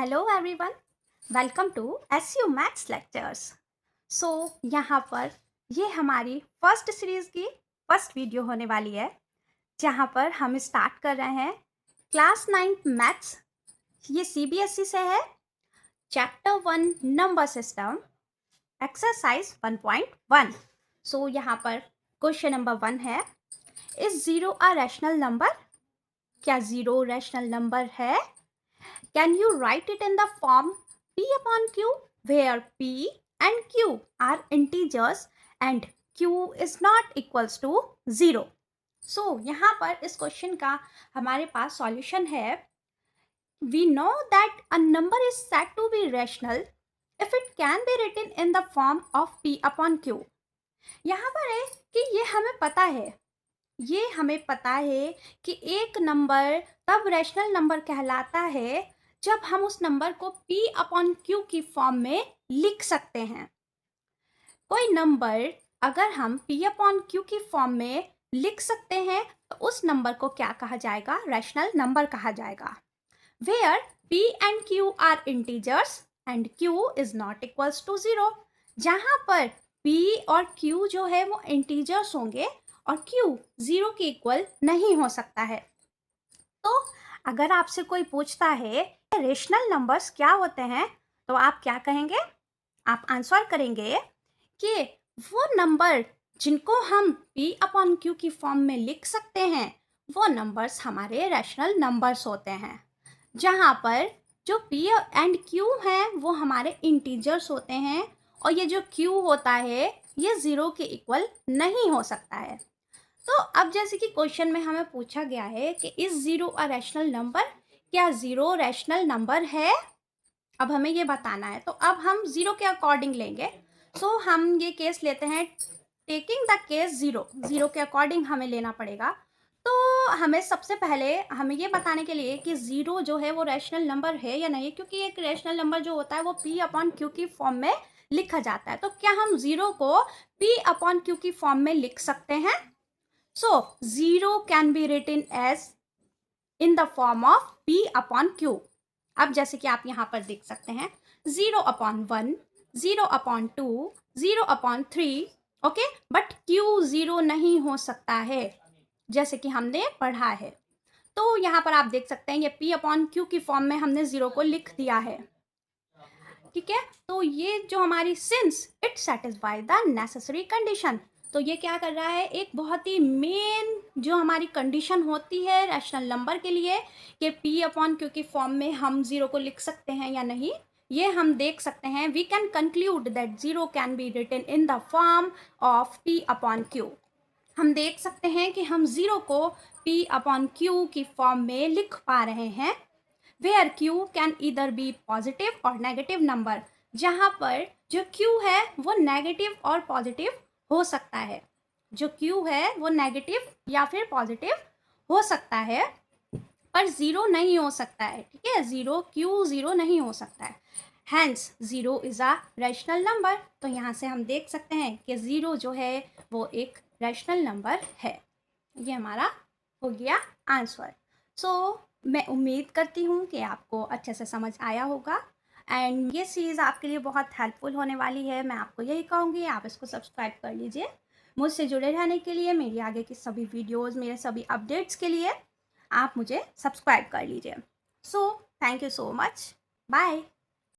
Hello everyone, welcome to SU maths lectures. So यहाँ पर ये हमारी फर्स्ट सीरीज़ की फर्स्ट वीडियो होने वाली है, जहाँ पर हम स्टार्ट कर रहे हैं क्लास 9 मैथ्स। ये सीबीएसई से है, चैप्टर 1 नंबर सिस्टम, एक्सरसाइज 1.1। सो यहाँ पर क्वेश्चन नंबर 1 है, is zero a rational number? क्या ज़ीरो रैशनल नंबर है? Can you write it in the form P upon Q, where P and Q are integers and Q is not equals to 0? So, यहाँ पर इस question का हमारे पास solution है. We know that a number is said to be rational if it can be written in the form of P upon Q. यहाँ पर है कि ये हमें पता है कि एक नंबर तब रैशनल नंबर कहलाता है जब हम उस नंबर को P अपॉन Q की फॉर्म में लिख सकते हैं. कोई नंबर अगर हम P अपॉन Q की फॉर्म में लिख सकते हैं तो उस नंबर को क्या कहा जाएगा? रैशनल नंबर कहा जाएगा. Where P and Q are integers and Q is not equals to 0. जहाँ पर P और Q जो है वो इंटीजर्स होंगे और Q 0 के इक्वल नहीं हो सकता है. तो अगर आपसे कोई पूछता है रेशनल नंबर्स क्या होते हैं तो आप क्या कहेंगे? आप आंसर करेंगे कि वो नंबर जिनको हम P अपॉन Q की फॉर्म में लिख सकते हैं वो नंबर्स हमारे रैशनल नंबर्स होते हैं, जहाँ पर जो P एंड Q हैं वो हमारे इंटीजर्स होते हैं और ये जो Q होता है ये 0 के इक्वल नहीं हो सकता है. तो अब जैसे कि क्वेश्चन में हमें पूछा गया है कि is zero a rational number? क्या ज़ीरो रैशनल नंबर है? अब हमें ये बताना है. तो अब हम ज़ीरो के अकॉर्डिंग लेंगे. सो हम ये केस लेते हैं, टेकिंग द केस ज़ीरो के अकॉर्डिंग हमें लेना पड़ेगा. तो हमें सबसे पहले हमें ये बताने के लिए कि ज़ीरो जो है वो रैशनल नंबर है या नहीं, क्योंकि एक रैशनल नंबर जो होता है वो P अपॉन Q की फॉर्म में लिखा जाता है. तो क्या हम ज़ीरो को P अपॉन Q की फॉर्म में लिख सकते हैं? So, 0 can be written as in the form of P upon Q. अब जैसे कि आप यहाँ पर देख सकते हैं 0 upon 1, 0 upon 2, 0 upon 3, okay, but Q 0 नहीं हो सकता है जैसे कि हमने पढ़ा है. तो यहाँ पर आप देख सकते हैं ये P अपॉन Q की फॉर्म में हमने 0 को लिख दिया है. ठीक है, तो ये जो हमारी since it satisfy the necessary condition, तो ये क्या कर रहा है, एक बहुत ही मेन जो हमारी कंडीशन होती है रैशनल नंबर के लिए कि P अपॉन Q की फॉर्म में हम 0 को लिख सकते हैं या नहीं, ये हम देख सकते हैं. We can conclude that 0 can be written in the form of P upon Q. हम देख सकते हैं कि हम 0 को P अपॉन Q की फॉर्म में लिख पा रहे हैं. Where Q can either be positive और नेगेटिव नंबर, जहाँ पर जो Q है वो नेगेटिव और पॉजिटिव हो सकता है. जो Q है वो नेगेटिव या फिर पॉजिटिव हो सकता है पर 0 नहीं हो सकता है. ठीक है, Q 0 नहीं हो सकता है. Hence 0 is a rational number. तो यहाँ से हम देख सकते हैं कि 0 जो है वो एक रैशनल नंबर है. ये हमारा हो गया आंसर. सो मैं उम्मीद करती हूँ कि आपको अच्छे से समझ आया होगा एंड ये चीज़ आपके लिए बहुत हेल्पफुल होने वाली है. मैं आपको यही कहूँगी आप इसको सब्सक्राइब कर लीजिए. मुझसे जुड़े रहने के लिए, मेरी आगे की सभी वीडियोस, मेरे सभी अपडेट्स के लिए आप मुझे सब्सक्राइब कर लीजिए. So thank you so much. Bye.